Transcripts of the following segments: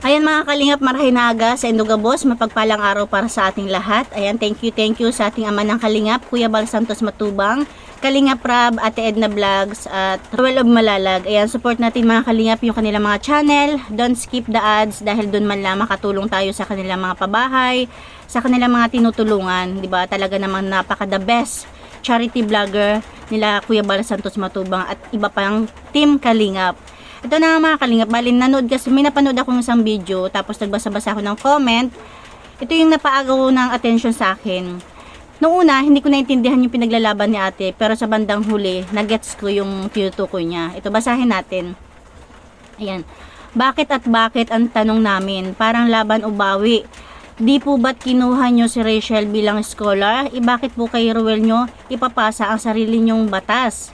Ayan mga kalingap, marahin na aga sa Indogabos, mapagpalang araw para sa ating lahat. Ayan, thank you sa ating ama ng kalingap, Kuya Bal Santos Matubang, Kalingap Rab, Ate Edna Vlogs, at Ruel of Malalag. Ayan, support natin mga kalingap yung kanilang mga channel. Don't skip the ads dahil doon man lang makatulong tayo sa kanilang mga pabahay, sa kanilang mga tinutulungan. Diba? Talaga namang napaka the best charity vlogger nila Kuya Bal Santos Matubang at iba pang team kalingap. Ito na mga kalingap, balin nanood kasi may napanood akong isang video tapos nagbasa-basa ako ng comment. Ito yung napaagaw ng attention sa akin. Noong una, hindi ko naintindihan yung pinaglalaban ni ate, pero sa bandang huli, nagets ko yung tinutukoy niya. Ito, basahin natin. Ayan. Bakit ang tanong namin? Parang laban o bawi. Di po ba't kinuha nyo si Rachel bilang scholar? Bakit po kay Ruel nyo ipapasa ang sarili nyong batas?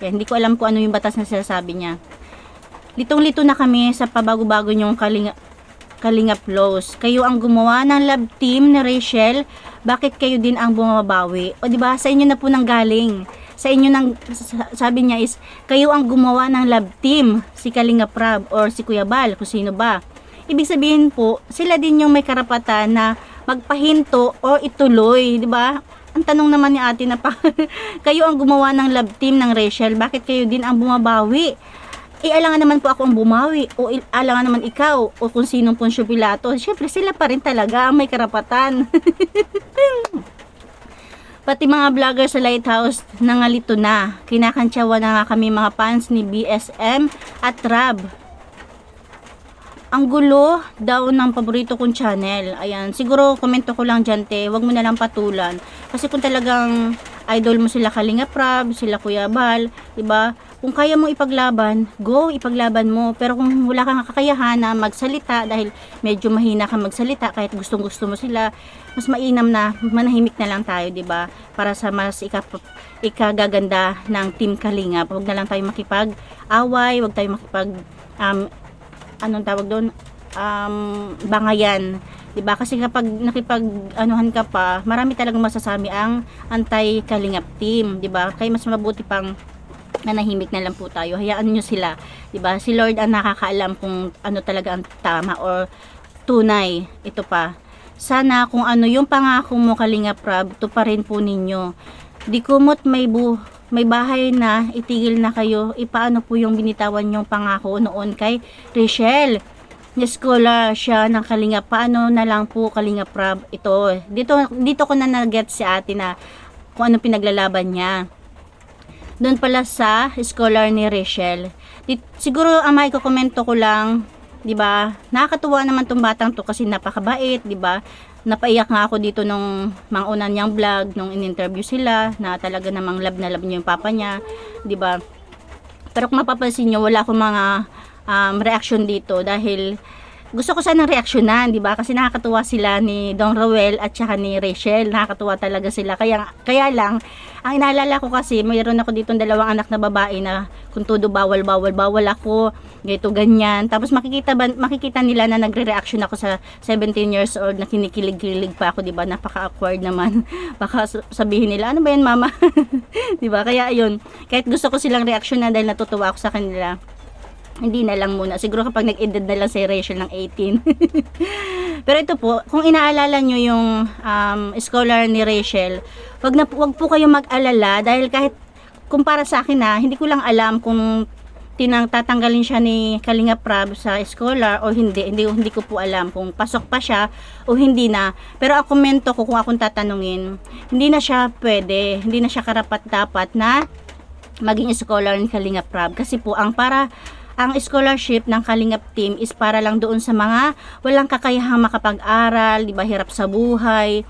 Ayan, hindi ko alam kung ano yung batas na sinasabi niya. Litong-lito na kami sa pabago-bago nyong Kalingap Laws. Kayo ang gumawa ng love team ni Rachel, bakit kayo din ang bumabawi? O diba, sa inyo na po nang galing. Sa inyo nang, sabi niya is, kayo ang gumawa ng love team, si Kalingap Rab or si Kuya Bal, kung sino ba. Ibig sabihin po, sila din yung may karapatan na magpahinto o ituloy, diba? Ang tanong naman ni ate na pa, kayo ang gumawa ng love team ng Rachel, bakit kayo din ang bumabawi? Alangan naman po ako ang bumawi o alangan naman ikaw o kung sinong Poncio Pilato. Syempre sila pa rin talaga ang may karapatan. Pati mga vlogger sa Lighthouse nangalito na. Kinakantsawa na nga kami mga fans ni BSM at Rab. Ang gulo daw ng paborito kong channel. Ayan, siguro komento ko lang dyan te, wag mo na lang patulan. Kasi kung talagang idol mo sila Kalingap Rab, sila Kuya Bal, diba? Kung kaya mo ipaglaban, go, ipaglaban mo. Pero kung wala kang kakayahan na magsalita dahil medyo mahina kang magsalita kahit gustong-gusto mo sila, mas mainam na manahimik na lang tayo, 'di ba? Para sa mas ikagaganda ng Team Kalingap. Huwag na lang tayo makipag-away, huwag tayo makipag anong tawag doon? Bangayan. 'Di ba? Kasi kapag nakipag-anuhan ka pa, marami talagang masasami ang anti-Kalingap team, 'di ba? Kaya mas mabuti pang nanahimik na lang po tayo. Hayaan nyo sila. Diba? Si Lord ang nakakaalam kung ano talaga ang tama or tunay. Ito pa. Sana kung ano yung pangako mo Kalingap Rab, ito pa rin po ninyo. Di kumot may bahay na, itigil na kayo. Ipaano po yung binitawan yung pangako noon kay Rachel? Scholar siya ng Kalingap. Paano na lang po Kalingap Rab? Ito. Dito ko na nag-get si ate na kung ano pinaglalaban niya. Doon pala sa scholar ni Rachel. Siguro ang maikokomento ko lang, 'di ba? Nakakatuwa naman tong batang to kasi napakabait, 'di ba? Napaiyak nga ako dito nung mga una niyang vlog, nung in-interview sila na talaga namang love na love niya yung papa niya, 'di ba? Pero kung mapapansin niyo, wala akong mga reaction dito dahil gusto ko sanang reaksyonan, 'di ba? Kasi nakakatuwa sila ni Don Roel at saka ni Rachel. Nakakatuwa talaga sila. Kaya lang ang inaalala ko kasi mayroon ako ditong dalawang anak na babae na kung todo bawal ako, ganito ganyan. Tapos makikita nila na nagre-reaction ako sa 17 years old na kinikilig-kilig pa ako, 'di ba? Napaka-awkward naman. Baka sabihin nila, ano ba 'yan, mama? 'Di ba? Kaya ayun, kahit gusto ko silang reaksyonan dahil natutuwa ako sa kanila, hindi na lang muna. Siguro kapag nag-edad na lang si Rachel ng 18. Pero ito po, kung inaalala nyo yung scholar ni Rachel, wag po kayong mag-alala dahil kahit kumpara sa akin hindi ko lang alam kung tatanggalin siya ni Kalingap Rab sa scholar o hindi. Hindi ko po alam kung pasok pa siya o hindi na. Pero ang komento ko kung akong tatanungin, hindi na siya pwede, hindi na siya karapat-dapat na maging scholar ni Kalingap Rab. Kasi po ang scholarship ng Kalingap team is para lang doon sa mga walang kakayahang makapag-aral, 'di ba, hirap sa buhay.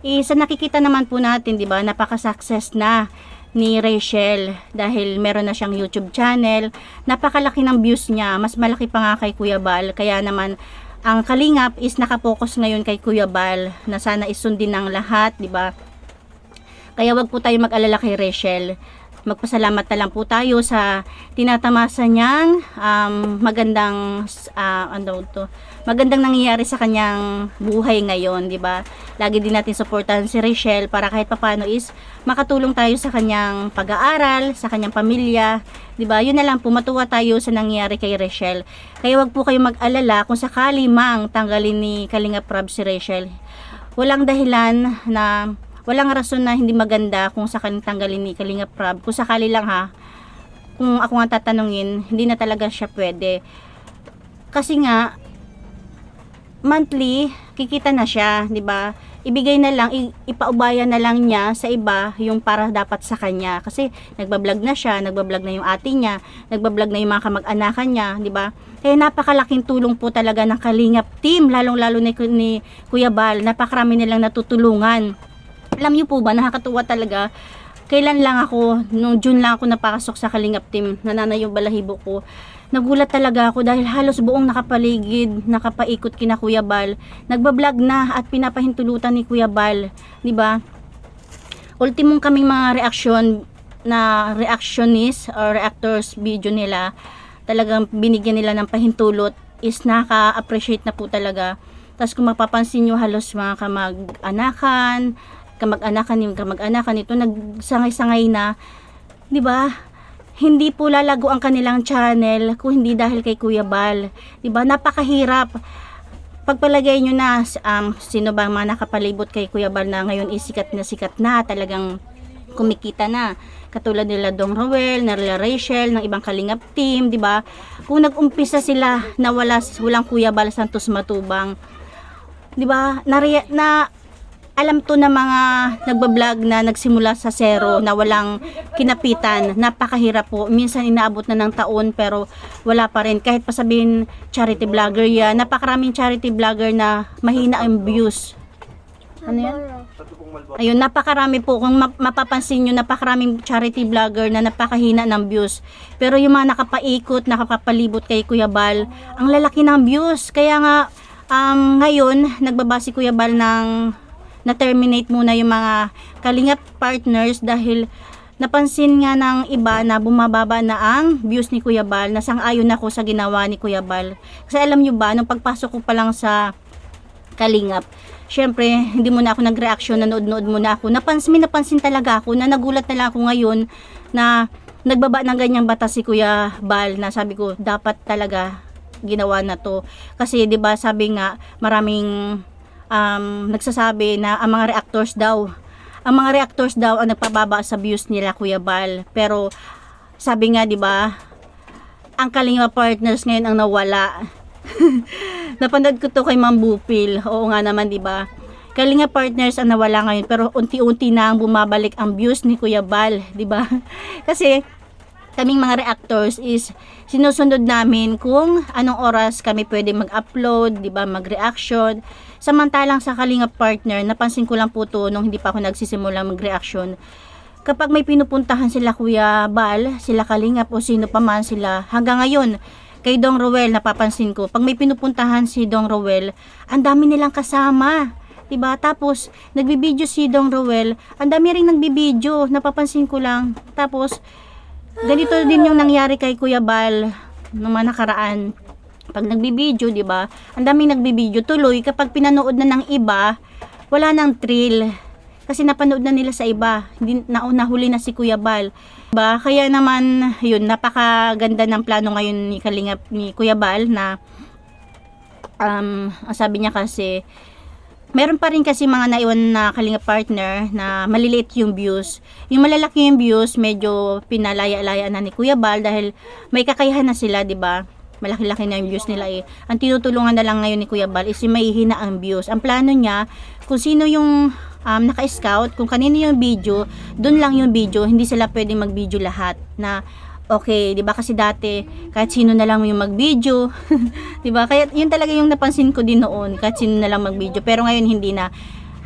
Sa nakikita naman po natin, 'di ba, napaka-success na ni Rachel dahil meron na siyang YouTube channel. Napakalaki ng views niya, mas malaki pa nga kay Kuya Bal. Kaya naman ang Kalingap is nakapokus ngayon kay Kuya Bal na sana isundin ng lahat, 'di ba? Kaya wag po tayo mag-alala kay Rachel. magpasalamat na lang po tayo sa tinatamasa niyang magandang nangyayari sa kanyang buhay ngayon, di ba? Lagi din natin suportahan si Rachel para kahit papaano is makatulong tayo sa kanyang pag-aaral, sa kanyang pamilya, di ba? Yun na lang po, matuwa tayo sa nangyayari kay Rachel. Kaya wag po kayong mag-alala kung sakali mang tanggalin ni Kalingap Rab si Rachel. Walang dahilan na walang rason na hindi maganda kung sakaling tanggalin ni Kalingap Rab. Kung sakali lang ha, kung ako nga tatanungin, hindi na talaga siya pwede. Kasi nga, monthly, kikita na siya, di ba? Ibigay na lang, ipaubaya na lang niya sa iba yung para dapat sa kanya. Kasi nagbablog na siya, nagbablog na yung ate niya, nagbablog na yung mga kamag-anakan niya, di ba? Kaya napakalaking tulong po talaga ng Kalingap team, lalong-lalo ni Kuya Bal. Napakarami nilang natutulungan. Alam niyo po ba, nakakatuwa talaga. Kailan lang ako, nung June lang ako napakasok sa Kalingap team, nananay yung balahibo ko. Nagulat talaga ako dahil halos buong nakapaligid, nakapaikot kina Kuya Bal. Nagbablog na at pinapahintulutan ni Kuya Bal, 'di ba? Ultimong kaming mga reactionist or reactors video nila, talagang binigyan nila ng pahintulot, is naka-appreciate na po talaga. Tapos kung mapapansin nyo, halos mga kamag-anakan ito nagsangay-sangay na, 'di ba? Hindi po lalago ang kanilang channel kung hindi dahil kay Kuya Bal. 'Di ba? Napakahirap. Pagpalagay nyo na sino ba mga nakapalibot kay Kuya Bal na ngayon sikat na, talagang kumikita na. Katulad nila Dong Roel, nila Rachel, ng ibang Kalingap team, 'di ba? Kung nag-umpisa sila na walang Kuya Bal Santos Matubang, 'di ba? Alam to na mga nagbablog na nagsimula sa zero na walang kinapitan, napakahirap po. Minsan inaabot na ng taon pero wala pa rin. Kahit pa sabihin charity vlogger yan, napakaraming charity vlogger na mahina ang views. Ano yan? Ayun, napakarami po. Kung mapapansin nyo, napakaraming charity vlogger na napakahina ng views. Pero yung mga nakapaikot, nakapapalibot kay Kuya Bal, ang lalaki ng views. Kaya nga, ngayon, nagbaba si Kuya Bal na-terminate muna yung mga Kalingap partners dahil napansin nga ng iba na bumababa na ang views ni Kuya Bal. Nasang-ayon ako sa ginawa ni Kuya Bal. Kasi alam nyo ba, nung pagpasok ko pa lang sa Kalingap, syempre, hindi muna ako nag-reaction, nanood-nood muna ako. Napansin talaga ako, na nagulat na lang ako ngayon na nagbaba ng ganyang bata si Kuya Bal, na sabi ko, dapat talaga ginawa na to. Kasi 'di ba sabi nga, maraming nagsasabi na ang mga reactors daw ang nagpababa sa views nila Kuya Bal. Pero sabi nga 'di ba, ang Kalingap partners ngayon ang nawala. Napanood ko to kay Ma'am Bupil. Oo nga naman 'di ba? Kalingap partners ang nawala ngayon, pero unti-unti na ang bumabalik ang views ni Kuya Bal, 'di ba? Kasi kaming mga reactors is sinusunod namin kung anong oras kami pwede mag-upload, 'di ba, mag-reaction. Samantalang sa Kalingap partner, napansin ko lang po to nung hindi pa ako nagsisimula mag-reaction. Kapag may pinupuntahan sila Kuya Bal, sila Kalingap o sino pa man sila, hanggang ngayon kay Dong Roel napapansin ko, pag may pinupuntahan si Dong Roel, ang dami nilang kasama. 'Di ba? Tapos nagbibideo si Dong Roel, ang dami ring nagbibideo, napapansin ko lang. Tapos ganito din yung nangyari kay Kuya Bal nung mga nakaraan. Pag nagbibideo, 'di ba? Ang daming nagbibideo, tuloy kapag pinanood na ng iba, wala nang thrill. Kasi napanood na nila sa iba. Hindi nahuli na si Kuya Bal. 'Di ba? Kaya naman, 'yun, napakaganda ng plano ngayon ni Kuya Bal na sabi niya kasi meron pa rin kasi mga naiwan na Kalingap partner na maliliit yung views. Yung malalaki yung views, medyo pinalaya-laya na ni Kuya Bal dahil may kakayahan na sila, 'di ba? Malaki-laki na yung views nila eh. Ang tinutulungan na lang ngayon ni Kuya Bal is yung mahihina ang views. Ang plano niya, kung sino yung naka-scout, kung kanino yung video, dun lang yung video, hindi sila pwedeng mag-video lahat. Na okay, 'di ba? Kasi dati kahit sino na lang yung mag-video, 'di ba? Kaya yun talaga yung napansin ko din noon, kahit sino na lang mag-video. Pero ngayon hindi na.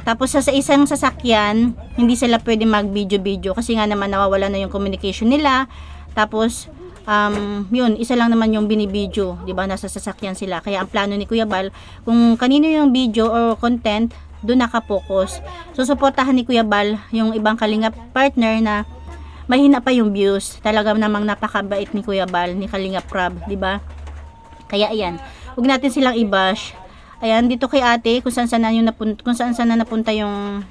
Tapos sa isang sasakyan, hindi sila pwedeng mag-video kasi nga naman nawawala na yung communication nila. Tapos yun, isa lang naman yung binibideo, 'di ba? Nasa sasakyan sila. Kaya ang plano ni Kuya Bal, kung kanino yung video or content, doon naka-focus. So suportahan ni Kuya Bal yung ibang Kalingap partner na mahina pa yung views. Talaga namang napakabait ni Kuya Bal, ni Kalingap Rab, di ba? Kaya ayan, huwag natin silang i-bash. Ayan, dito kay ate, kung saan na napunta yung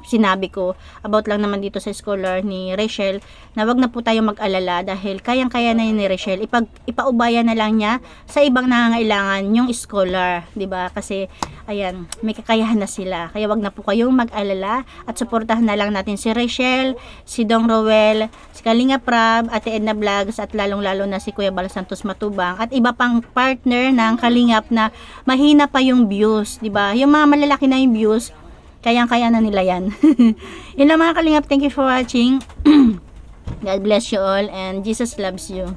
sinabi ko about lang naman dito sa scholar ni Rachel, na wag na po tayo mag-alala dahil kayang-kaya na yun ni Rachel. Ipaubaya na lang niya sa ibang nangangailangan yung scholar, 'di ba? Kasi ayan, may kakayahan na sila. Kaya wag na po kayong mag-alala at suportahan na lang natin si Rachel, si Dong Rowel, si Kalinga Prab, Ate Edna Vlogs at lalong-lalo na si Kuya Bal Santos Matubang at iba pang partner ng Kalingap na mahina pa yung views, 'di ba? Yung mga malalaki na yung views, kayang-kaya na nila yan. Yun lang mga Kalingap. Thank you for watching. God bless you all and Jesus loves you.